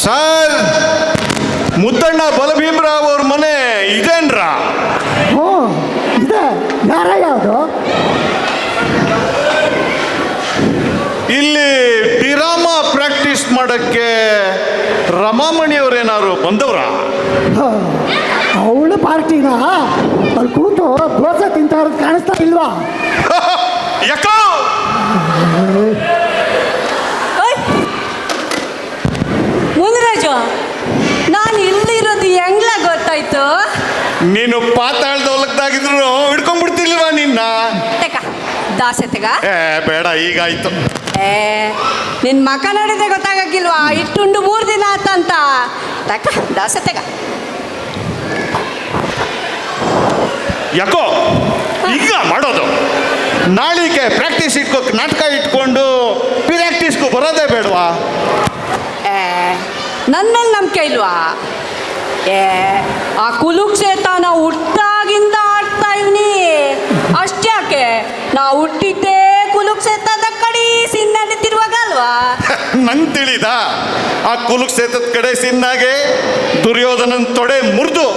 Sir, Muddanna ಬಲಭೀಮರಾವ್ ಅವ್ರ ಮನೆ ಇದೇನ್ರಾ? ಹ್ಞೂ ಇದೆ. ಯಾರ ಯಾವುದು? ಇಲ್ಲಿ ಡಿರಾಮಾ ಪ್ರಾಕ್ಟೀಸ್ ಮಾಡಕ್ಕೆ ರಮಾಮಣಿಯವ್ರೇನಾದ್ರು ಬಂದವ್ರಾ? ಅವಳು ಪಾರ್ಟಿನ ಅಲ್ಲಿ ಕೂತು ದೋಸೆ ತಿಂತ ಇರೋದು ಕಾಣಿಸ್ತಾ ಇಲ್ವಾ? ಯಾಕೋ ಮುನಿರಾಜು, ನಾನು ಇಲ್ಲಿರೋದು ಹೆಂಗ್ಲ ಗೊತ್ತಾಯ್ತು? ನೀನು ಪಾತಾಳದ ಹೊಲಕ್ದಾಗಿದ್ರು ಹಿಡ್ಕೊಂಡ್ಬಿಡ್ತಿಲ್ವಾ ನಿನ್ನ? ತೆಗ ದಾಸೆ ತೆಗ. ಬೇಡ, ಈಗಾಯ್ತು. ನಿನ್ ಮಕ ನೋಡಿದ್ರೆ ಗೊತ್ತಾಗಕ್ಕಿಲ್ವಾ ಇಟ್ಟುಂಡು 3 ದಿನ ಆತಂತ? ತಕ ದಾಸೆ ತೆಗ. ಯಾಕೋ ಈಗ ಮಾಡೋದು? ನಾಳಿಗೆ ಪ್ರಾಕ್ಟೀಸ್ ನಾಟಕ ಇಟ್ಕೊಂಡು ಪ್ರಾಕ್ಟೀಸ್ಗೂ ಬರೋದೇ ಬೇಡವಾ? ನನ್ನ ಮೇಲೆ ನಂಬಿಕೆ ಇಲ್ವಾ? ಆ ಕುಲುಕ್ಷೇತ್ರ ನಾವು ಹುಟ್ಟಾಗಿಂದ ಆಡ್ತಾ ಇವ್ನಿ. ಅಷ್ಟ್ಯಾಕೆ ನಾವು ಹುಟ್ಟಿದ್ದೇ ಕುಲುಕ್ಷೇತ್ರದ ಕಡೆ ಸಿನ್ನಾಗಿ ತಿರುವಾಗ ಅಲ್ವಾ? ನಂಗೆ ತಿಳಿದ ಆ ಕುಲುಕ್ಷೇತ್ರದ ಕಡೆ ಸಿನ್ನಾಗೆ ದುರ್ಯೋಧನನ್ ತೊಡೆ ಮುರಿದು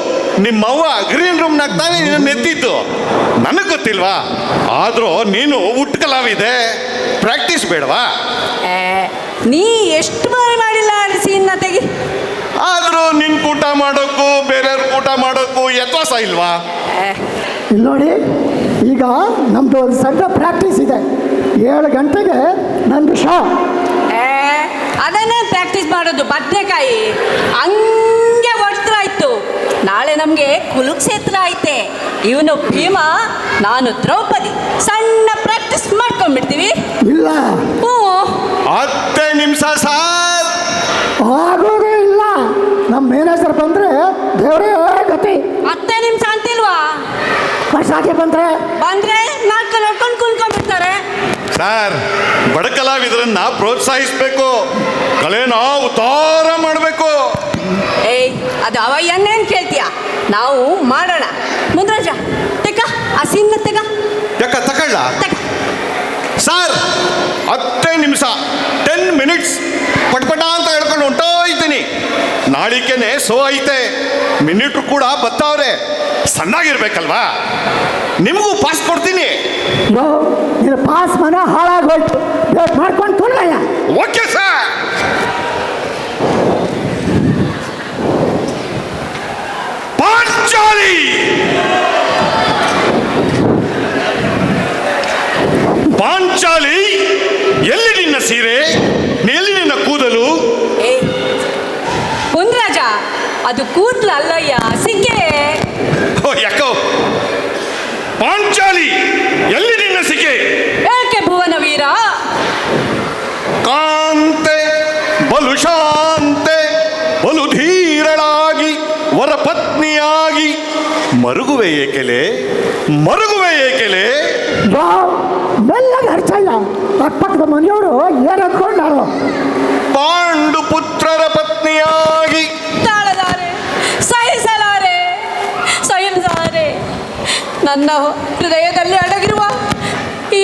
ನಿಮ್ಮವ್ವ ಗ್ರೀನ್ ರೂಮ್ನಾಗ ತಾನೇ ನೀನು ಎತ್ತಿದ್ದು. ನನಗೆ ಗೊತ್ತಿಲ್ವಾ? ಆದರೂ ನೀನು ಉಟ್ಕಲಾವಿದೆ, ಪ್ರಾಕ್ಟೀಸ್ ಬೇಡವಾ? ನೀ ಎಷ್ಟು ಬಾರಿ ಮಾಡಿಲ್ಲ ಸೀನ್ನ ತೆಗಿ. ಆದರೂ ನಿನ್ ಊಟ ಮಾಡೋಕ್ಕೂ ಬೇರೆಯವ್ರ ಊಟ ಮಾಡೋಕ್ಕೂ ವ್ಯತ್ಯಾಸ ಇಲ್ವಾ? ಇಲ್ಲಿ ನೋಡಿ, ಈಗ ನಮ್ಮದು ಒಂದು ಸಣ್ಣ ಪ್ರಾಕ್ಟೀಸ್ ಇದೆ. 7 ಗಂಟೆಗೆ ನಂದು ಶೋ. ಅದನ್ನೇ ಪ್ರಾಕ್ಟೀಸ್ ಮಾಡೋದು. ಬದನೆಕಾಯಿ ಹಂಗೆ ಹೊಡ್ತಾಯ್ತು. ನಾಳೆ ನಮಗೆ ಕುಲುಕ್ಷೇತ್ರ ಐತೆ. ಇವನು ಭೀಮ, ನಾನು ದ್ರೌಪದಿ. ಸಣ್ಣ ಪ್ರಾಕ್ಟೀಸ್ ಮಾಡ್ಕೊಂಡ್ಬಿಡ್ತೀವಿ. ಇಲ್ಲ, ಹ್ಞೂ 10 ನಿಮಿಷ ಸಾರ್. ಆಗೋದೇ ಇಲ್ಲ. ನಮ್ಮ ಮ್ಯಾನೇಜರ್ ಬಂದರೆ ದೇವರೇ ಗತಿ. 10 ನಿಮಿಷ ಅಂತಿಲ್ವಾ? ವರ್ಷಾಗೆ ಬಂದರೆ ನಾಲ್ಕು ನೋಡ್ಕೊಂಡು ಕುಂತ್ಕೊಂಡ್ಬಿಡ್ತಾರೆ. ಸರ್, ಬಡ ಕಲಾವಿದರನ್ನ ಪ್ರೋತ್ಸಾಹಿಸ್ಬೇಕು, ಕಲೆನ ಉತ್ತಾರ ಮಾಡಬೇಕು. ಅದು ಅವಯ್ಯನ್ನೇನು ಕೇಳ್ತೀಯ? ನಾವು ಮಾಡೋಣ. ಮುದ್ರಾಜ ತೆಗ, ಆ ಸೀನ್ನ ತೆಗ. ಯಾಕ ತಕೊಳ್ಳ ಸರ್? 10 ನಿಮಿಷ 10 ಮಿನಿಟ್ಸ್ ಪಟ್ಪಟ ಅಂತ ಹೇಳ್ಕೊಂಡು ಹೊಂಟೋಯ್ತೀನಿ. ನಾಳಿಕೆನೆ ಸೋ ಐತೆ, ಮಿನಿಟ್ರು ಕೂಡ ಬತ್ತವ್ರೆ. ಸಣ್ಣಾಗಿರ್ಬೇಕಲ್ವಾ? ನಿಮಗೂ ಪಾಸ್ ಕೊಡ್ತೀನಿ. ನೀನು ಪಾಸ್ ಮನ ಹಾಳಾಗೋಯ್ತು. ಮಾಡ್ಕೊಂಡು ತುಳ್ಳಯ್ಯ. Okay sir. ಪಾಂಚಾಲಿ, ಪಾಂಚಾಲಿ, ಎಲ್ಲಿ ನಿನ್ನ ಸೀರೆ? ಎಲ್ಲಿ ನಿನ್ನ ಕೂದಲು? ಮುನ್ರಾಜ, ಅದು ಕೂದಲು ಅಲ್ಲಯ್ಯ, ಸಿಕ್ಕೆ. ಯಾಕೋ ಪಾಂಚಾಲಿ, ಎಲ್ಲಿ ನಿನ್ನ ಸಿಕೆ? ಏಕೆ ಭುವನ ವೀರ? ಕಾಂತೆ ಬಲು ಶಾಂತೆ, ಬಲು ಧೀರಳಾಗಿ ವರಪತ್ನಿಯಾಗಿ ಮರುಗುವೆ ಏಕೆಲೆ, ಮರುಗುವೆ ಏಕೆಲೆ? ಮೆಲ್ಲಗೆ ಹರ್ಚಯ್ಯ. ಅಕ್ಕಪಕ್ಕದ ಮನೆಯವರು ಏನು ಅಂದ್ಕೊಂಡಾರು? ಪಾಂಡು ಪುತ್ರರ ಪತ್ನಿಯಾಗಿ ತಾಳಲಾರೆ, ಸಹಿಸಲಾರೆ, ಸಹಿಸಲಾರೆ. ನನ್ನ ಹೃದಯದಲ್ಲಿ ಅಡಗಿರುವ ಈ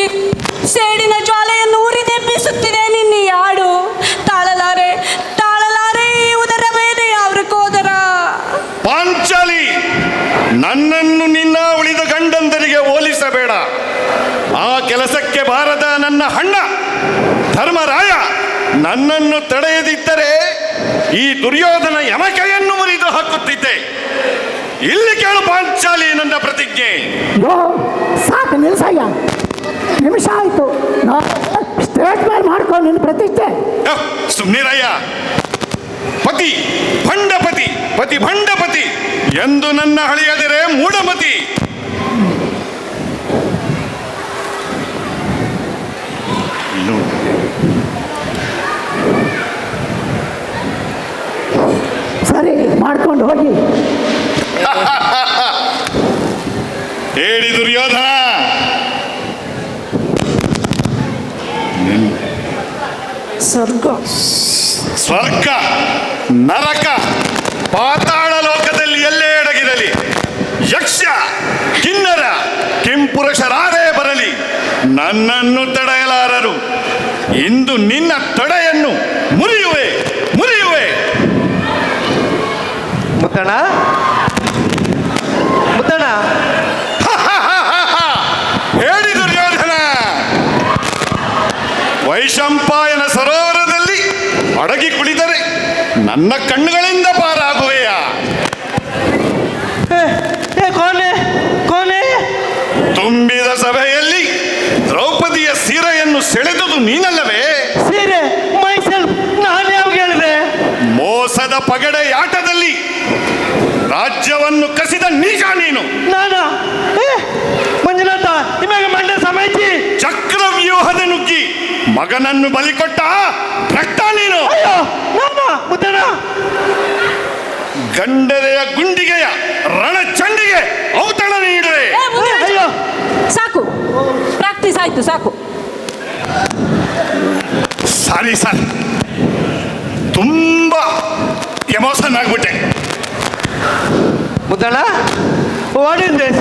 ಸೇಡಿನ ಜ್ವಾಲೆಯನ್ನು ಉರಿದೆಬ್ಬಿಸುತ್ತಿದೆ ನಿನ್ನ ಈ ಹಾಡು. ತಾಳಲಾರೆ, ತಾಳಲಾರೆ ಈ ಉದರ ಮೇಲೆ ಅವ್ರ ಕೋದರ. ಪಾಂಚಾಲಿ, ನನ್ನನ್ನು ನಿನ್ನ ಉಳಿದ ಗಂಡಂದರಿಗೆ ಹೋಲಿಸಬೇಡ. ಆ ಕೆಲಸಕ್ಕೆ ಬಾರದ ನನ್ನ ಅಣ್ಣ ಧರ್ಮರಾಯ ನನ್ನನ್ನು ತಡೆಯದಿದ್ದರೆ ಈ ದುರ್ಯೋಧನ ಯಮಕೆಯನ್ನು ಮುರಿದು ಹಾಕುತ್ತಿದ್ದೆ. ಇಲ್ಲಿ ಕೇಳು ಪಾಂಚಾಲಿ, ನನ್ನ ಪ್ರತಿಜ್ಞೆ. ಸಾಕು ನಿಲ್ಸಯ್ಯ, ನಿಮಿಷ ಆಯಿತು. ಸ್ಟೇಟ್ ಮೇಲೆ ಮಾಡ್ಕೊಂಡು ನಿನ್ನ ಪ್ರತಿಜ್ಞೆ. ಸುಮ್ನಿರಯ್ಯ. ಪತಿ ಭಂಡಪತಿ, ಪತಿ ಭಂಡಪತಿ ಎಂದು ನನ್ನ ಹಳೆಯದರೆ ಮೂಢಮತಿ. ಸರಿ, ಮಾಡ್ಕೊಂಡು ಹೋಗಿ. ಹೇಳಿ ದುರ್ಯೋಧನ, ಸ್ವರ್ಗ, ಸ್ವರ್ಗ, ನರಕ, ಪಾತಾಳ ಲೋಕದಲ್ಲಿ ಎಲ್ಲೇ ಅಡಗಿರಲಿ, ಯಕ್ಷ ಕಿನ್ನರ ಕಿಂಪುರುಷರಾರೇ ಬರಲಿ, ನನ್ನನ್ನು ತಡೆಯಲಾರರು. ಇಂದು ನಿನ್ನ ತಡೆಯನ್ನು ಮುರಿಯುವೆ, ಮುರಿಯುವೆ. ಮುದ್ದಣ್ಣ ಮುದ್ದಣ್ಣ ಹೇಳಿ ದುರ್ಯೋಧನ, ವೈಶಂಪಾಯನ ಸರೋವರದಲ್ಲಿ ಅಡಗಿ ಕುಳಿತರೆ ನನ್ನ ಕಣ್ಣುಗಳಿಂದ ಪಾರಾಗುವೆಯಾ? ಕೋನೆ ಕೋನೆ ತುಂಬಿದ ಸಭೆಯಲ್ಲಿ ದ್ರೌಪದಿಯ ಸೀರೆಯನ್ನು ಸೆಳೆದುದು ನೀನಲ್ಲವೇ? ಸೀರೆ ಮೈಸೆಲ್ಫ್, ನಾನು ಯಾವಾಗ ಹೇಳಿದೆ? ಮೋಸದ ಪಗಡೆಯಾಟದಲ್ಲಿ ರಾಜ್ಯವನ್ನು ಕಸಿದ ನೀಚ ನೀನು. ನಾನು ಮಂಜುನಾಥ ನಿಮಗೆ ಮಂಡ್ಯ ಸಮಯಚಿ ಚಕ್ರವ್ಯೂಹದ ನುಗ್ಗಿ ಮಗನನ್ನು ಬಲಿಕೊಟ್ಟ ರಕ್ತ ನೀನು. ಅಯ್ಯೋ ನಾನು ಮುದ್ದಣ್ಣ ಗಂಡನೆಯ ಗುಂಡಿಗೆಯ ರಣಚಂಡಿಗೆ ಔತಣ ನೀಡುವೆ. ಏ, ಮುದ್ರಾಜ, ಅಯ್ಯೋ ಸಾಕು, ಪ್ರಾಕ್ಟೀಸ್ ಆಯ್ತು, ಸಾಕು. ಸಾರಿ ಸರ್, ತುಂಬಾ ಎಮೋಷನ್ ಆಗ್ಬಿಟ್ಟೆ. Muddanna what is this?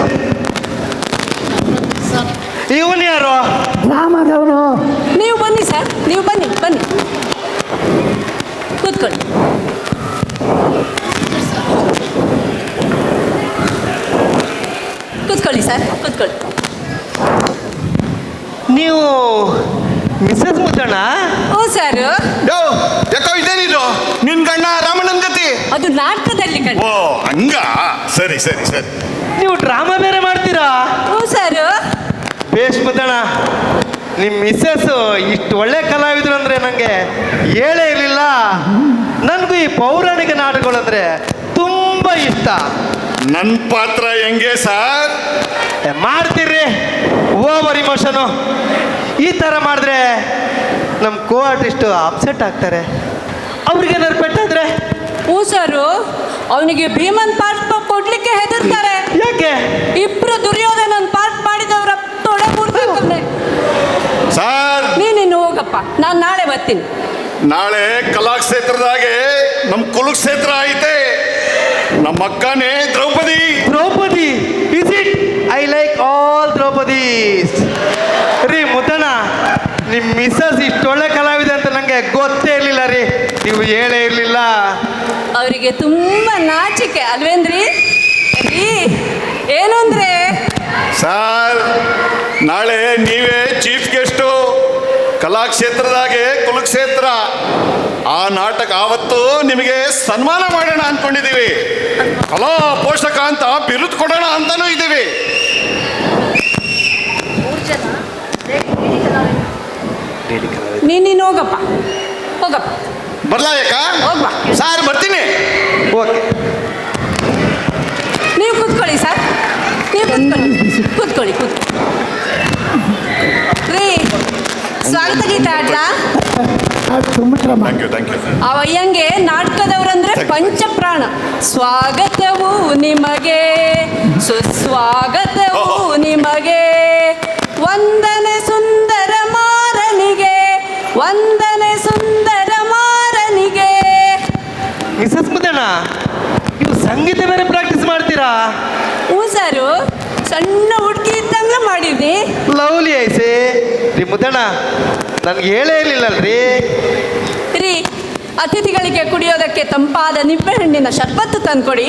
ಇವನು ಯಾರು? ಡ್ರಾಮಾದವನು. ನೀವು ಬನ್ನಿ ಸರ್, ನೀವು ಬನ್ನಿ ಬನ್ನಿ, ಕೂತ್ಕೊಳ್ಳಿ. ಕೂತ್ಕೊಳ್ಳಿ ಸರ್, ಕೂತ್ಕೊಳ್ಳಿ. ನೀವು ಮಿಸಸ್ ಮುದ್ದಣ್ಣ? ಓ ಸರ್, ಯಾಕೋ ಇದೇನಿದು ನಿನ್ ಗಂಡ ರಾಮಣ್ಣನ ಗತಿ? ಅದು ನಾಟಕದಲ್ಲಿ ಕಂಡು. ಓ ಹಂಗ, ಸರಿ ಸರಿ ಸರಿ. ನೀವು ಡ್ರಾಮಾ ಬೇರೆ ಮಾಡ್ತೀರಾ? ಓ ಸರ್, ಬೇಷ್ ಮುದ್ದಣ್ಣ, ನಿಮ್ಮ ಮಿಸ್ಸಸ್ ಇಷ್ಟು ಒಳ್ಳೆ ಕಲಾವಿದರು ಅಂದರೆ ನನಗೆ ಹೇಳೇ ಇರಲಿಲ್ಲ. ನನಗೂ ಈ ಪೌರಾಣಿಕ ನಾಟಕಗಳಂದ್ರೆ ತುಂಬ ಇಷ್ಟ. ನನ್ನ ಪಾತ್ರ ಹೆಂಗೆ ಸರ್? ಮಾಡ್ತೀರಿ ಓವರ್ ಇಮೋಷನು. ಈ ಥರ ಮಾಡಿದ್ರೆ ನಮ್ಮ ಕೋ ಆರ್ಟಿಸ್ಟು ಅಪ್ಸೆಟ್ ಆಗ್ತಾರೆ. ಅವ್ರಿಗೇನಾದ್ರು ಪೆಟ್ಟಾದ್ರೆ? ಓ ಸರ್, ಅವನಿಗೆ ಭೀಮನ್ ಪಾರ್ಟ್ ಕೊಡ್ಲಿಕ್ಕೆ ಹೆದರ್ತಾರೆ. ಯಾಕೆ? ಇಬ್ರು ದುರ್ಯೋಧನನ್ ಪಾರ್ಟ್ ಮಾಡಿದವರ ತೊಡೆ ಮುರ್ಬೇಕಂದ್ರೆ. ಸರ್, ನೀನಿನ್ನು ಹೋಗಪ್ಪ, ನಾನು ನಾಳೆ ಬರ್ತೀನಿ. ನಾಳೆ ಕಲಾಕ್ಷೇತ್ರದಾಗೆ ನಮ್ಮ ಕುಲಕ್ಷೇತ್ರ ಐತೆ. ನಮ್ಮ ಅಕ್ಕನೇ Draupadi. Draupadi is it? I like all Draupadis. ರೀ ಮುದ್ದಣ್ಣ, ನಿಮ್ಮ ಮಿಸ್ಸಸ್ ಇಷ್ಟೊಳ್ಳೆ ಕಲಾವಿದೆ ಅಂತ ನನಗೆ ಗೊತ್ತೇ ಇರಲಿಲ್ಲ ರೀ. ನೀವು ಹೇಳೇ ಇರಲಿಲ್ಲ. ಅವರಿಗೆ ತುಂಬಾ ನಾಚಿಕೆ ಅಲ್ವೇನ್ರಿ? ಏನು ಅಂದ್ರೆ ಸರ್, ನಾಳೆ ನೀವೇ ಚೀಫ್ ಗೆಸ್ಟು ಕಲಾಕ್ಷೇತ್ರದಾಗೆ ಕುಲಕ್ಷೇತ್ರ. ಆ ನಾಟಕ ಆವತ್ತು ನಿಮಗೆ ಸನ್ಮಾನ ಮಾಡೋಣ ಅಂದ್ಕೊಂಡಿದ್ದೀವಿ. ಕಲಾ ಪೋಷಕ ಅಂತ ಬಿರುದು ಕೊಡೋಣ ಅಂತಾನೂ ಇದ್ದೀವಿ. ನೀನು ಹೋಗಪ್ಪ, ಹೋಗಪ್ಪ, ಬರ್ಲಾ ಯಾಕ? ಹೋಗ್ಬಾ. ಸರ್ ಬರ್ತೀನಿ. ಓಕೆ, ನೀವು ಕೂತ್ಕೊಳ್ಳಿ ಸರ್, ನೀವು ಕೂತ್ಕೊಳ್ಳಿ, ಕೂತ್ಕೊಳ್ಳಿ. ರೀ, ಸ್ವಾಗತ ಗೀತ ಆಡ್ಲಾ? ತುಂಬ ಶ್ರಮ. Thank you. ಆ ಅಯ್ಯಂಗೆ ನಾಟಕದವರಂದ್ರೆ ಪಂಚಪ್ರಾಣ. ಸ್ವಾಗತವು ನಿಮಗೆ, ಸುಸ್ವಾಗತವು ನಿಮಗೆ, ವಂದನೆ ಸುಂದರ ಮಾರನಿಗೆ, ವಂದನೆ ಸುಂದರ ಮಾರನಿಗೆ. ಮಿಸಸ್ ಮುದ್ದಣ್ಣ, ನೀವು ಸಂಗೀತ ಬೇರೆ ಪ್ರಾಕ್ಟೀಸ್ ಮಾಡ್ತೀರಾ? ಹ್ಞೂ ಸರು, ಸಣ್ಣ ಹುಡುಗಿ ಇದ್ದಂಗೆ ಮಾಡಿದ್ನಿ. ಲವ್ಲಿ ಐಸೆ ರೀ ಮುದ್ದಣ್ಣ, ನನ್ಗೆ ಹೇಳೇ ಇರಲಿಲ್ಲಲ್ರಿ. ರೀ, ಅತಿಥಿಗಳಿಗೆ ಕುಡಿಯೋದಕ್ಕೆ ತಂಪಾದ ನಿಂಬೆಹಣ್ಣಿನ ಶರ್ಬತ್ತು ತಂದ್ಕೊಡಿ.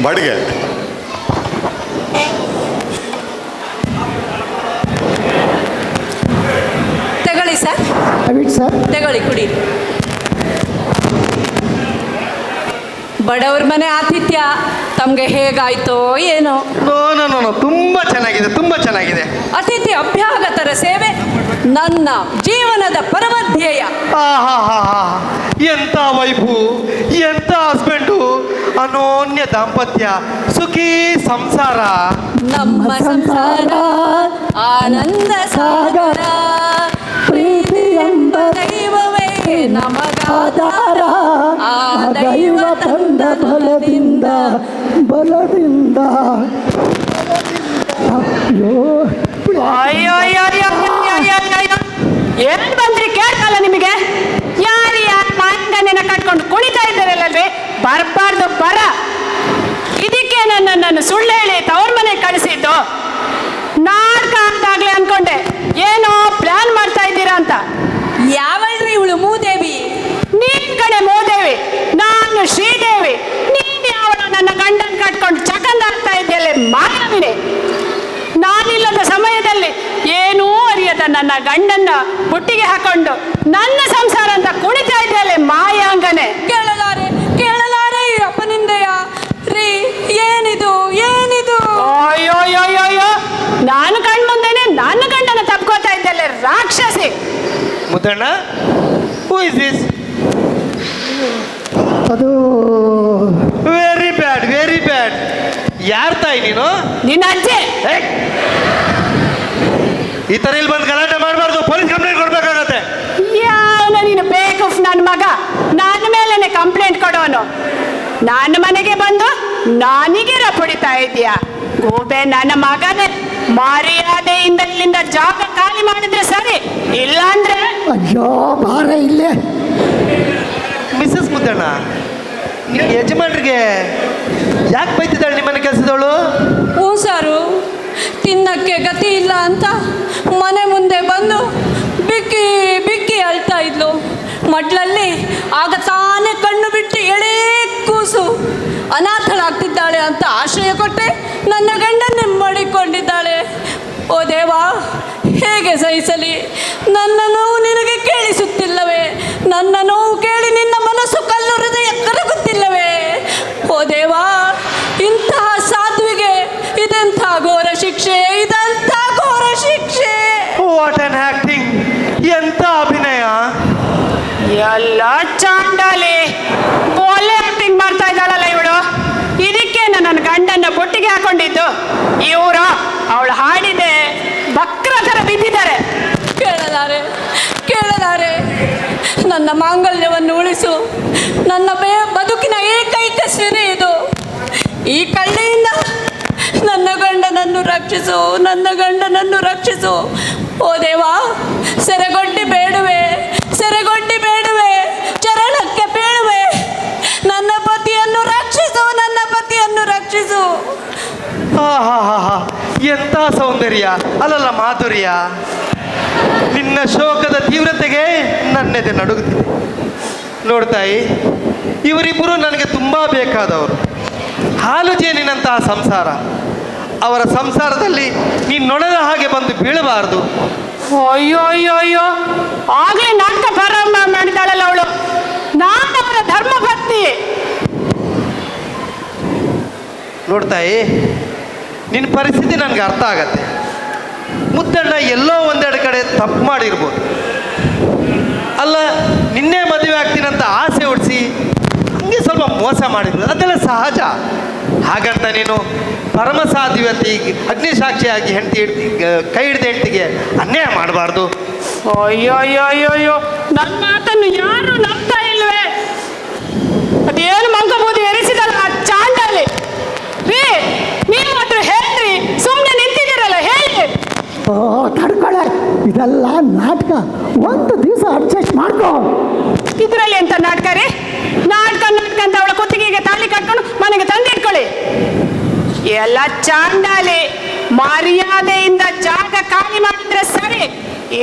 ಬಾಡಿಗೆ ತಗೊಳ್ಳಿ ಸರ್, ದಯವಿಟ್ಟು ಸರ್. ತಗೊಳ್ಳಿ, ಕುಡಿ. ಬಡವ್ರ ಮನೆ ಆತಿಥ್ಯ ತಮಗೆ ಹೇಗಾಯ್ತೋ ಏನೋ. ನೋ ನೋ ನೋ ನೋ, ತುಂಬ ಚೆನ್ನಾಗಿದೆ, ತುಂಬ ಚೆನ್ನಾಗಿದೆ. ಅತಿಥಿ ಅಭ್ಯಾಗತರ ಸೇವೆ ನನ್ನ ಜೀವನದ ಪರಮಧ್ಯೇಯ. ಎಂಥ ವೈಫು, ಎಂಥ ಹಸ್ಬೆಂಡು, ಅನೋನ್ಯ ದಾಂಪತ್ಯ, ಸುಖಿ ಸಂಸಾರ. ನಮ್ಮ ಸಂಸಾರ ಆನಂದ ಸಾಗರ, ಪ್ರೀತಿ ಎಂಬ ದೈವವೇ ನಮಗಾಧಾರ, ಆ ದೈವ ತಂದ ಬಲದಿಂದ ಬಲದಿಂದ. ಅಯ್ಯೋ ಏನ್ ಬಂದ್ರಿ ಕೇಳ್ತಲ್ಲ ನಿಮಗೆ? ಯಾರು ಮಾಂಗನೆನ ಕಟ್ಕೊಂಡು ಕುಣಿತಾ ಇದ್ದಾರಲ್ಲವೇ? ಬರಬಾರ್ದು ಬರ. ಇದಕ್ಕೆ ನನ್ನನ್ನು ಸುಳ್ಳು ಹೇಳಿ ತವ್ರ ಮನೆ ಕಳಿಸಿದ್ದು. ನಾಟಕ ಅಂತಾಗ್ಲೇ ಅನ್ಕೊಂಡೆ ಏನೋ ಪ್ಲಾನ್ ಮಾಡ್ತಾ ಇದ್ದೀರಾ ಅಂತ. ಯಾವಳ್ರಿ ಇವಳು ಮೂದೇವಿ? ಸಮಯದಲ್ಲಿ ಏನೂ ಅರಿಯದ ನನ್ನ ಗಂಡನ್ನ ಬುಟ್ಟಿಗೆ ಹಾಕೊಂಡು ನನ್ನ ಸಂಸಾರ ಅಂತ ಕುಣಿತಾ ಇದ್ದಲೆ ಮಾಯಾಂಗನೆ. ಕೇಳಲಾರೆ ಕೇಳಲಾರೆ ಈ ಅಪನಿಂದೆಯ ರೀ. ಏನಿದು ಏನಿದು? ಅಯ್ಯೋಯ್ಯೋಯ್ಯೋ, ನಾನು ಕಣ್ಮುಂದೆನೆ ನನ್ನ ಗಂಡನ ತಪ್ಕೋತಾ ಇದ್ದಲೆ ರಾಕ್ಷಸಿ. Muddanna, who is this? ಅದು ವೆರಿ ಬ್ಯಾಡ್, ವೆರಿ ಬ್ಯಾಡ್. ಯಾರ್ ತಾಯಿ ನೀನು? ನಿನ್ನ ಅಜ್ಜಿ. ಏ, ಈ ತರ ಇಲ್ಲಿ ಬಂದು ಗಲಾಟೆ ಮಾಡಬಾರ್ದು, ಪೊಲೀಸ್ ಕಂಪ್ಲೇಂಟ್ ಕೊಡ್ಬೇಕಾಗತ್ತೆ. ಯಾವನ ನೀನು ಬೇಕೂಫ್ ನನ್ನ ಮಗ, ನನ್ನ ಮೇಲೇನೆ ಕಂಪ್ಲೇಂಟ್ ಕೊಡೋನು. ನನ್ನ ಮನೆಗೆ ಬಂದು ನಾನಿಗೆ ರಪುಡಿತಾ ಇದೀಯಾ? ಗೂಬೆ ನನ್ನ ಮಗನೇ, ಮರ್ಯಾದೆಯಿಂದ ಇಲ್ಲಿಂದ ಜಾಗ ಖಾಲಿ ಮಾಡಿದ್ರೆ ಸರಿ, ಇಲ್ಲಾಂದ್ರೆ ಅಯ್ಯೋ ಬಾರ ಇಲ್ಲೇ. ಮಿಸಸ್ ಮುದ್ದಣ್ಣ, ನಿಮ್ಮ ಯಜಮಾನ್ರಿಗೆ ಯಾಕೆ ಬೈತಿದ್ದಾಳೆ ನಿಮ್ಮನೆ ಕೆಲಸದವಳು? ಹ್ಞೂ ಸಾರು, ತಿನ್ನಕ್ಕೆ ಗತಿ ಇಲ್ಲ ಅಂತ ಮನೆ ಮುಂದೆ ಬಂದು ಬಿಕ್ಕಿ ಬಿಕ್ಕಿ ಅಳ್ತಾ ಇದ್ಲು. ಮಡ್ಲಲ್ಲಿ ಆಗ ತಾನೇ ಕಣ್ಣು ಬಿಟ್ಟು ಎಳೇ ಕೂಸು ಅನಾಥಳಾಗ್ತಿದ್ದಾಳೆ ಅಂತ ಆಶ್ರಯ ಕೊಟ್ಟೆ ನನ್ನ ಗಂಡನ್ನೇ ಮಾಡಿಕೊಂಡಿದ್ದಾಳೆ. ಓ ದೇವಾ, ಹೇಗೆ ಸಹಿಸಲಿ? ನನ್ನ ನೋವು ನಿನಗೆ ಕೇಳಿಸುತ್ತಿಲ್ಲವೇ? ನನ್ನ ನೋವು ಕೇಳಿ ನಿನ್ನ ಮನಸ್ಸು ಕಲ್ಲು ಹೃದಯ ಕರಗುತ್ತಿಲ್ಲವೇ? ಓ ದೇವಾ, ಇಂತಹ ಸಾಧ್ವಿಗೆ ಇದೆಂಥ ಘೋರ ಶಿಕ್ಷೆ, ಇದಂಥ ಘೋರ ಶಿಕ್ಷೆ. What on acting! ಎಂತ ಅಭಿನಯ! ಎಲ್ಲ ಚಾಂಡಾಲಿ ಒಳ್ಳೆ ಆಕ್ಟಿಂಗ್ ಮಾಡ್ತಾ ಇದ್ದಾಳಲ್ಲ ಇವಳು. ಇದಕ್ಕೆ ನನ್ನ ಗಂಡನ್ನ ಬೊಟ್ಟಿಗೆ ಹಾಕೊಂಡಿದ್ದು. ಇವರು ಅವಳು ಹಾಡಿದೆ ಬಕ್ರ ಥರ ಬಿದ್ದಿದ್ದಾರೆ. ಕೇಳಲಾರೆ ಕೇಳಲಾರೆ, ನನ್ನ ಮಾಂಗಲ್ಯವನ್ನು ಉಳಿಸು. ನನ್ನ ಬದುಕಿನ ಏಕೈಕ ಸಿರಿ ಇದು. ಈ ಕಳ್ಳೆಯಿಂದ ನನ್ನ ಗಂಡನನ್ನು ರಕ್ಷಿಸು, ನನ್ನ ಗಂಡನನ್ನು ರಕ್ಷಿಸು. ಓ ದೇವಾ, ಸೆರೆಗೊಡ್ಡಿ ಬೇಡುವೆ, ಸೆರೆಗೊಡ್ಡಿ ಬೇಡುವೆ, ಚರಣಕ್ಕೆ ಬೇಡುವೆ. ನನ್ನ ಪತಿಯನ್ನು ರಕ್ಷಿಸು, ನನ್ನ ಪತಿಯನ್ನು ರಕ್ಷಿಸು. ಆಹಾಹಾಹಾ, ಎಂತ ಸೌಂದರ್ಯ, ಅಲ್ಲಲ್ಲ ಮಾಧುರ್ಯ! ನಿನ್ನ ಶೋಕದ ತೀವ್ರತೆಗೆ ನನ್ನೆದೆ ನಡುಗುತ್ತಿದೆ. ನೋಡ್ತಾಯಿ, ಇವರಿಬ್ಬರು ನನಗೆ ತುಂಬ ಬೇಕಾದವರು. ಹಾಲು ಜೇನಿನಂತಹ ಸಂಸಾರ. ಅವರ ಸಂಸಾರದಲ್ಲಿ ನೀನು ನೊಣದ ಹಾಗೆ ಬಂದು ಬೀಳಬಾರದು. ಅಯ್ಯೋ ಅಯ್ಯೋ ಅಯ್ಯೋ, ಆಗ್ಲೇ ನಾಟಕ ಪ್ರಾರಂಭ ಮಾಡಿದಾಳಲ್ಲ ಅವಳು. ನಾನು ಅವರ ಧರ್ಮಪತ್ನಿ. ನೋಡ್ತಾಯಿ, ನಿನ್ನ ಪರಿಸ್ಥಿತಿ ನನಗೆ ಅರ್ಥ ಆಗತ್ತೆ. ಮುದ್ದಣ್ಣ ಎಲ್ಲೋ ಒಂದೆರಡು ಕಡೆ ತಪ್ಪು ಮಾಡಿರ್ಬೋದು. ಅಲ್ಲ, ನಿನ್ನೆ ಮದುವೆ ಆಗ್ತೀನಂತ ಆಸೆ ಹುಡ್ಸಿ ಹಂಗೆ ಸ್ವಲ್ಪ ಮೋಸ ಮಾಡಿದ್ರು, ಅದೆಲ್ಲ ಸಹಜ. ಹಾಗಂತ ನೀನು ಪರಮ ಸಾಧ್ವತಿ ಅಗ್ನಿಸಾಕ್ಷಿಯಾಗಿ ಕೈ ಹಿಡಿದ ಹೆಂಡತಿಗೆ ಅನ್ಯಾಯ ಮಾಡಬಾರ್ದು. ಅಯ್ಯೋ ಅಯ್ಯೋ ಅಯ್ಯೋ ಅಯ್ಯೋ, ನನ್ನ ಮಾತನ್ನು ಯಾರು ನಂಬ್ತಾ ಇಲ್ವೇ? ಅದೇನು ಮಂಗಬೂದಿ ಎರಿಸಿದಲ್ಲ ಆ ಚಾಂಡಾಲಿ. ರೀ, ನೀವು ಮಾತ್ರ ಹೇಳ್ರಿ, ಸುಮ್ಮನೆ ನಿಂತಿದ್ದೀರಲ್ಲ, ಹೇಳಿ. ಓ ತಡ್ಕೊಳೆ, ಇದೆಲ್ಲ ನಾಟಕ. ಒಂದು ದಿವಸ ಅಡ್ಜಸ್ಟ್ ಮಾಡ್ಕೋ. ಇದರಲ್ಲಿ ಎಂತ ನಾಟಕ ರೀ? ನಾಟಕ ನಾಟಕ ಅಂತ ಅವಳ ಕುತ್ತಿಗೆಗೆ ತಾಳಿ ಕಟ್ಕೊಂಡು ಮನೆಗೆ ತಂದಿಟ್ಕೊಳ್ಳಿ. ಎಲ್ಲ ಚಾಂಡಾಲಿ, ಮರ್ಯಾದೆಯಿಂದ ಜಾಗ ಖಾಲಿ ಮಾಡಿದ್ರೆ ಸರಿ,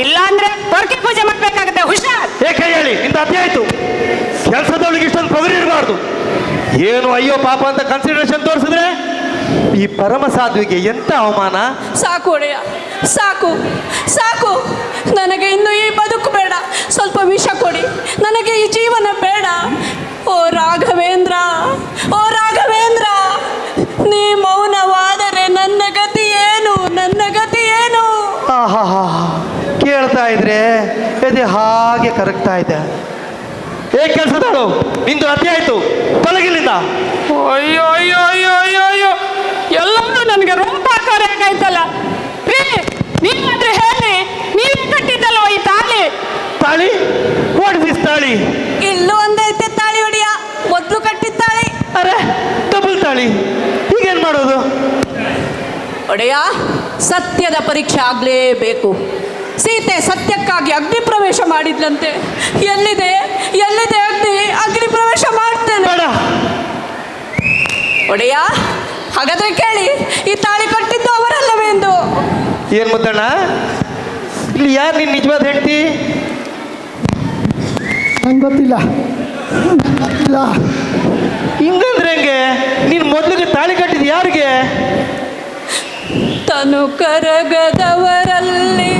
ಇಲ್ಲಾಂದ್ರೆ ಪೊರ್ಕೆ ಪೂಜೆ ಮಾಡ್ಬೇಕಾಗತ್ತೆ. ಹುಷಾರ್. ಏಕೆ ಹೇಳಿ, ಇಂದ ಅತಿ ಆಯ್ತು. ಕೆಲಸದವಳಿಗೆ ಇಷ್ಟೊಂದು ಪೊಗರಿ ಇರಬಾರ್ದು. ಏನು ಅಯ್ಯೋ ಪಾಪ ಅಂತ ಕನ್ಸಿಡರೇಷನ್ ತೋರಿಸಿದ್ರೆ ಈ ಪರಮ ಸಾಧ್ವಿಗೆ ಎಂತ ಅವಮಾನ! ಸಾಕು ಒಡೆಯ, ಸಾಕು ಸಾಕು. ನನಗೆ ಇನ್ನು ಈ ಬದುಕು ಬೇಡ. ಸ್ವಲ್ಪ ವಿಷ ಕೊಡಿ, ನನಗೆ ಈ ಜೀವನ ಬೇಡ. ಓ ರಾಘವೇಂದ್ರ, ಓ ರಾಘವೇಂದ್ರ, ನೀ ಮೌನವಾದರೆ ನನ್ನ ಗತಿ ಏನು, ನನ್ನ ಗತಿ ಏನು? ಆಹಾ, ಕೇಳ್ತಾ ಇದ್ರೆ ಎದೆ ಹಾಗೆ ಕರಗ್ತಾ ಇದೆ. ಏ ಕೆಲಸದವಳು, ನಿಂದು ಅತಿ ಆಯ್ತು, ತೊಲಗಿಲ್ಲಿಂದ. ಅಯ್ಯೋ ಅಯ್ಯೋ ಅಯ್ಯೋ ಅಯ್ಯೋ ಅಯ್ಯೋ, ಎಲ್ಲರೂ ನನಗೆ ರೋಪ ಹಾಕೋರೆ ಆಗಾಯ್ತಲ್ಲ. ರೀ, ನೀವಾದ್ರೆ ಹೇಳಿ, ನೀವೇ ಕಟ್ಟಿದ್ದಲ್ವ ಈ ತಾಳಿ? ತಾಳಿ? ವಾಟ್ ಇಸ್ ದಿಸ್ ತಾಳಿ? ಇಲ್ಲೂ ಒಂದೈತೆ ತಾಳಿ ಒಡೆಯ, ಮೊದಲು ಕಟ್ಟಿದ್ದಾಳೆ. ಅರೆ, ಡಬಲ್ ತಾಳಿ. ಈಗೇನು ಮಾಡೋದು? ಒಡೆಯ, ಸತ್ಯದ ಪರೀಕ್ಷೆ ಆಗಲೇಬೇಕು. ಸೀತೆ ಸತ್ಯಕ್ಕಾಗಿ ಅಗ್ನಿ ಪ್ರವೇಶ ಮಾಡಿದ್ಲಂತೆ. ಎಲ್ಲಿದೆ ಎಲ್ಲಿದೆ ಅಗ್ನಿ ಪ್ರವೇಶ ಮಾಡ್ತೇನೆ. ಬೇಡ. ಒಡೆಯ, ಹಾಗಾದ್ರೆ ಕೇಳಿ, ಈ ತಾಳಿ ಕಟ್ಟಿದ್ದು ಅವರಲ್ಲವೆಂದು. ಏನ್ ಮುದ್ದಣ್ಣ, ಇಲ್ಲಿ ಯಾರು ನಿನ್ ನಿಜವಾದ ಹೆಂಡತಿ? ನಂಗೆ ಗೊತ್ತಿಲ್ಲ. ಹಿಂಗಂದ್ರೆ ಹೆಂಗೆ? ನೀನ್ ಮೊದ್ಲಿಗೆ ತಾಳಿ ಕಟ್ಟಿದ್ ಯಾರಿಗೆ? ತನು ಕರಗದವರಲ್ಲಿ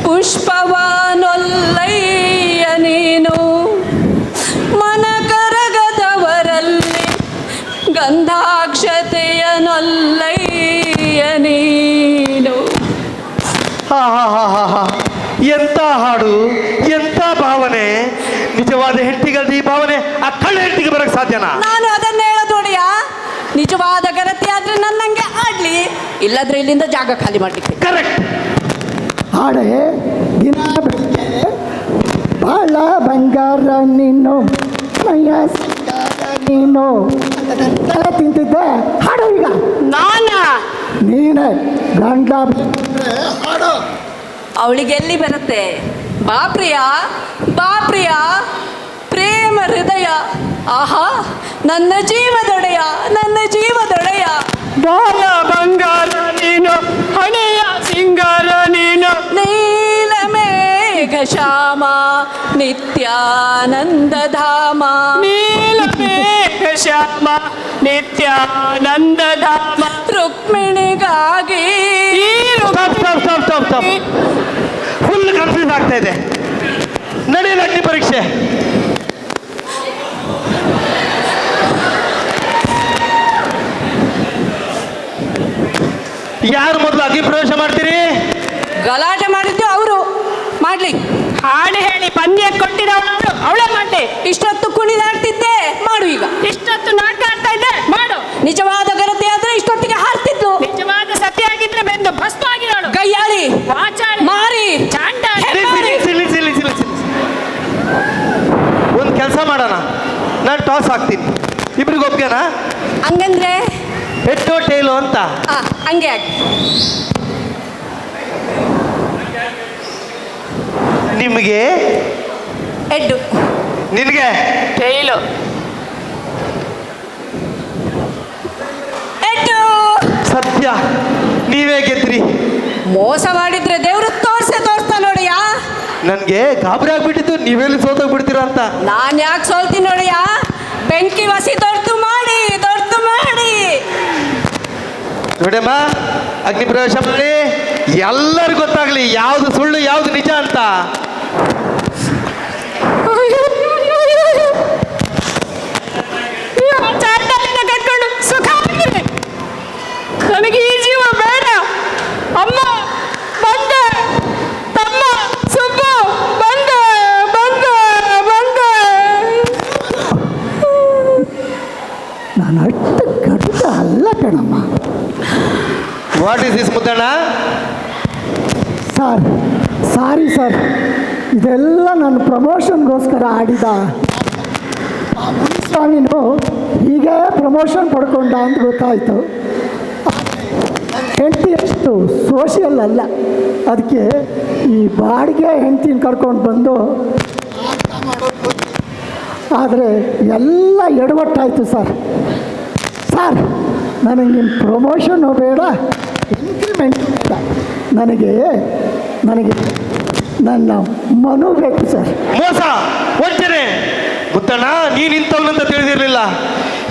ಪುಷ್ಪವಾನೊಲ್ಲಯ್ಯ ನೀನು, ಮನ ಕರಗದವರಲ್ಲಿ ಗಂಧಾಕ್ಷತೆಯನೊಲ್ಲಯ್ಯ ನೀನು. ಹಾ ಹಾ ಹಾ ಹಾ ಹಾ, ಎಂತ ಹಾಡು, ಎಂತ ಭಾವನೆ. ನಿಜವಾದ ಹೆಂಡತಿಗಲ್ದ ಈ ಭಾವನೆ ಆ ಕಳ್ಳ ಹೆಂಡತಿಗೆ ಬರಕ್ ಸಾಧ್ಯನಾ? ನಾನು ಅದನ್ನ ಹೇಳೋದು ನೋಡಿಯಾ, ನಿಜವಾದ ಗರತಿ ಆದ್ರೆ ನನ್ನಂಗೆ ಆಡ್ಲಿ, ಇಲ್ಲದ್ರೆ ಇಲ್ಲಿಂದ ಜಾಗ ಖಾಲಿ ಮಾಡ್ಲಿಕ್ಕೆ. ಕರೆಕ್ಟ್. ಹಾಡೆ ದಿನ ಬೆಳಿಗ್ಗೆ ಬಾಳ ಬಂಗಾರ ನೀನು, ಮೈಯ ಸಿಂಗಾರ ನೀನು ಎಲ್ಲ ತಿಂತಿದ್ದೆ. ಹಾಡು ಈಗ ನಾನಾ? ನೀನೇ ಗಂಡ ಹಾಡು. ಅವಳಿಗೆ ಎಲ್ಲಿ ಬರುತ್ತೆ? ಬಾಪ್ರಿಯ ಬಾಪ್ರಿಯ, ಪ್ರೇಮ ಹೃದಯ, ಆಹಾ ನನ್ನ ಜೀವದೊಡೆಯ, ನನ್ನ ಜೀವದೊಡೆಯ. ಬಾಲ ಬಂಗಾರ ನೀನು, ಹಣೆಯ ಸಿಂಗಾರ ನೀನು, ನೀಲಮೇಘ ಶ್ಯಾಮ ನಿತ್ಯಾನಂದಧಾಮ, ನೀಲಮೇಘ ಶ್ಯಾಮ ನಿತ್ಯಾನಂದಧಾಮ. ರುಕ್ಮಿಣಿಗಾಗಿ ಫುಲ್ ಕನ್ಫ್ಯೂಸ್ ಆಗ್ತಾ ಇದೆ. ನಡೆಯಲ್ಲ ಅಗ್ನಿ ಪರೀಕ್ಷೆ. ಯಾರು ಮೊದಲು ಅಗ್ನಿ ಪ್ರವೇಶ ಮಾಡ್ತೀರಿ? ಗಲಾಟೆ ಮಾಡಿದ್ದು ಅವರು, ಮಾಡ್ಲಿ. ಹಾಡು ಹೇಳಿ ಪಂದ್ಯ ಕೊಟ್ಟಿರೋಳು ಅವಳೇ ಮಾಡಿ. ಇಷ್ಟೊತ್ತು ಕುಣಿದಾಡ್ತಿದ್ದೆ, ಮಾಡು ಈಗ. ಇಷ್ಟೊತ್ತು ನಾಟಕ ಆಡ್ತಾ ಇದ್ದೆ, ಮಾಡು. ನಿಜವಾದ ಗರತಿ ಆದ್ರೆ ಇಷ್ಟೊತ್ತಿಗೆ ಹಾರ್ತಿದ್ಲು. ನಿಜವಾದ ಸತ್ಯ ಆಗಿದ್ರೆ ಬೆಂದು ಭಸ್ಮ ಆಗಿರೋಳು. ಗಯ್ಯಾಳಿ, ವಾಚಾಳಿ, ಮಾರಿ, ಚಾಂಡಾಳಿ. ಒಂದು ಕೆಲಸ ಮಾಡೋಣ, ನಾನು ಟಾಸ್ ಹಾಕ್ತೀನಿ, ಇಬ್ರಿಗೆ ಒಪ್ಗೆನಾ? ಹಂಗಂದ್ರೆ ಹೆಟ್ಟೋ ಟೇಲು ಅಂತ. ಹಂಗೆ ಆಗಿ. ನಿಮಗೆ ಎಡ್ಡು, ನಿನಗೆ ಟೈಲು. ಎಡ್ಡು. ಸತ್ಯ, ನೀವೇ ಗೆದ್ರಿ. ಮೋಸ ಮಾಡಿದ್ರೆ ದೇವ್ರು ತೋರ್ಸ್ತಾ ನೋಡಿಯಾ. ನನಗೆ ಗಾಬರಿ ಆಗ್ಬಿಟ್ಟಿತ್ತು, ನೀವೆಲ್ಲಿ ಸೋತೋಗ್ಬಿಡ್ತೀರಾ ಅಂತ. ನಾನು ಯಾಕೆ ಸೋಲ್ತೀನಿ ನೋಡಿಯಾ, ಬೆಂಕಿ ವಸಿ ದೊಡ್ಡದು ಮಾಡಿ ನೋಡಮ್ಮ, ಅಗ್ನಿ ಪ್ರವೇಶ ಮಾಡಿ, ಎಲ್ಲರಿಗೂ ಗೊತ್ತಾಗ್ಲಿ ಯಾವ್ದು ಸುಳ್ಳು ಯಾವ್ದು ನಿಜ ಅಂತ. ಕಟ್ಕೊಂಡು ಸುಖ ಆಗಿದೆ. ನನಗೆ ಈ ಜೀವ ಬೇಡ. ಅಮ್ಮ ಬಂದೆ, ತಮ್ಮ ಸುಬ್ಬು ಬಂದೆ ಬಂದೆ ಬಂದೆ. ನಾನು ಅಷ್ಟು ಗಡ್ಡ ಅಲ್ಲ ಕಣಮ್ಮ. What is this Muddanna? Sir sorry sir, ಇದೆಲ್ಲ ನನ್ನ ಪ್ರಮೋಷನ್ಗೋಸ್ಕರ ಆಡಿದ. ಆ ಮುನಿಸ್ವಾಮಿನೂ ಹೀಗೆ ಪ್ರಮೋಷನ್ ಪಡ್ಕೊಂಡ ಅಂತ ಗೊತ್ತಾಯಿತು. ಹೆಂಡತಿ ಅಷ್ಟು ಸೋಷಿಯಲ್ ಅಲ್ಲ, ಅದಕ್ಕೆ ಈ ಬಾಡಿಗೆ ಹೆಂಡ್ತಿನ ಕರ್ಕೊಂಡು ಬಂದು ಆದರೆ ಎಲ್ಲ ಎಡವಟ್ಟಾಯಿತು ಸರ್. ಸರ್, ನನಗೆ ನಿಮ್ಮ ಪ್ರಮೋಷನು ಬೇಡ, ಇನ್ಕ್ರಿಮೆಂಟ್ ಬೇಡ, ನನಗೆ ನನ್ನ ಮನು ಬೇಕು ಸರ್. ಮೋಸ, ವಂಚನೆ. ಮುದ್ದಣ್ಣ, ನೀನು ಇಂಥವನಂತ ತಿಳಿದಿರಲಿಲ್ಲ.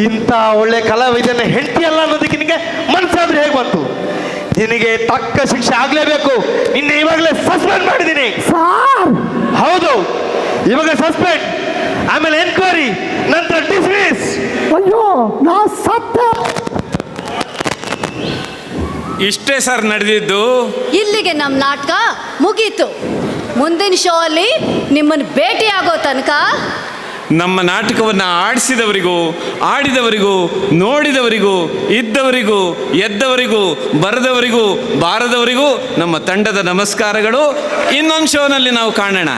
ಇಂಥ ಒಳ್ಳೆ ಕಲಾವಿದನ ಹೆಂಡತಿ ಅಲ್ಲ ಅನ್ನೋದಕ್ಕೆ ನಿನಗೆ ಮನಸ್ಸಾದ್ರೆ ಹೇಗೆ ಬಂತು? ನಿನಗೆ ತಕ್ಕ ಶಿಕ್ಷೆ ಆಗಲೇಬೇಕು. ನಿನ್ನೆ ಇವಾಗಲೇ ಸಸ್ಪೆಂಡ್ ಮಾಡಿದ್ದೀನಿ. ಸಾರ್, ಹೌದು, ಇವಾಗ ಸಸ್ಪೆಂಡ್, ಆಮೇಲೆ ಎನ್ಕ್ವೈರಿ, ನಂತರ ಡಿಸ್ಮಿಸ್. ಅಯ್ಯೋ ನಾ ಸತ್ತ. ಇಷ್ಟೇ ಸರ್ ನಡೆದಿದ್ದು. ಇಲ್ಲಿಗೆ ನಮ್ಮ ನಾಟಕ ಮುಗೀತು. ಮುಂದಿನ ಶೋ ಅಲ್ಲಿ ನಿಮ್ಮನ್ನು ಭೇಟಿಯಾಗೋ ತನಕ ನಮ್ಮ ನಾಟಕವನ್ನು ಆಡಿಸಿದವರಿಗೂ, ಆಡಿದವರಿಗೂ, ನೋಡಿದವರಿಗೂ, ಇದ್ದವರಿಗೂ, ಎದ್ದವರಿಗೂ, ಬರೆದವರಿಗೂ, ಬಾರದವರಿಗೂ ನಮ್ಮ ತಂಡದ ನಮಸ್ಕಾರಗಳು. ಇನ್ನೊಂದು ಶೋನಲ್ಲಿ ನಾವು ಕಾಣೋಣ.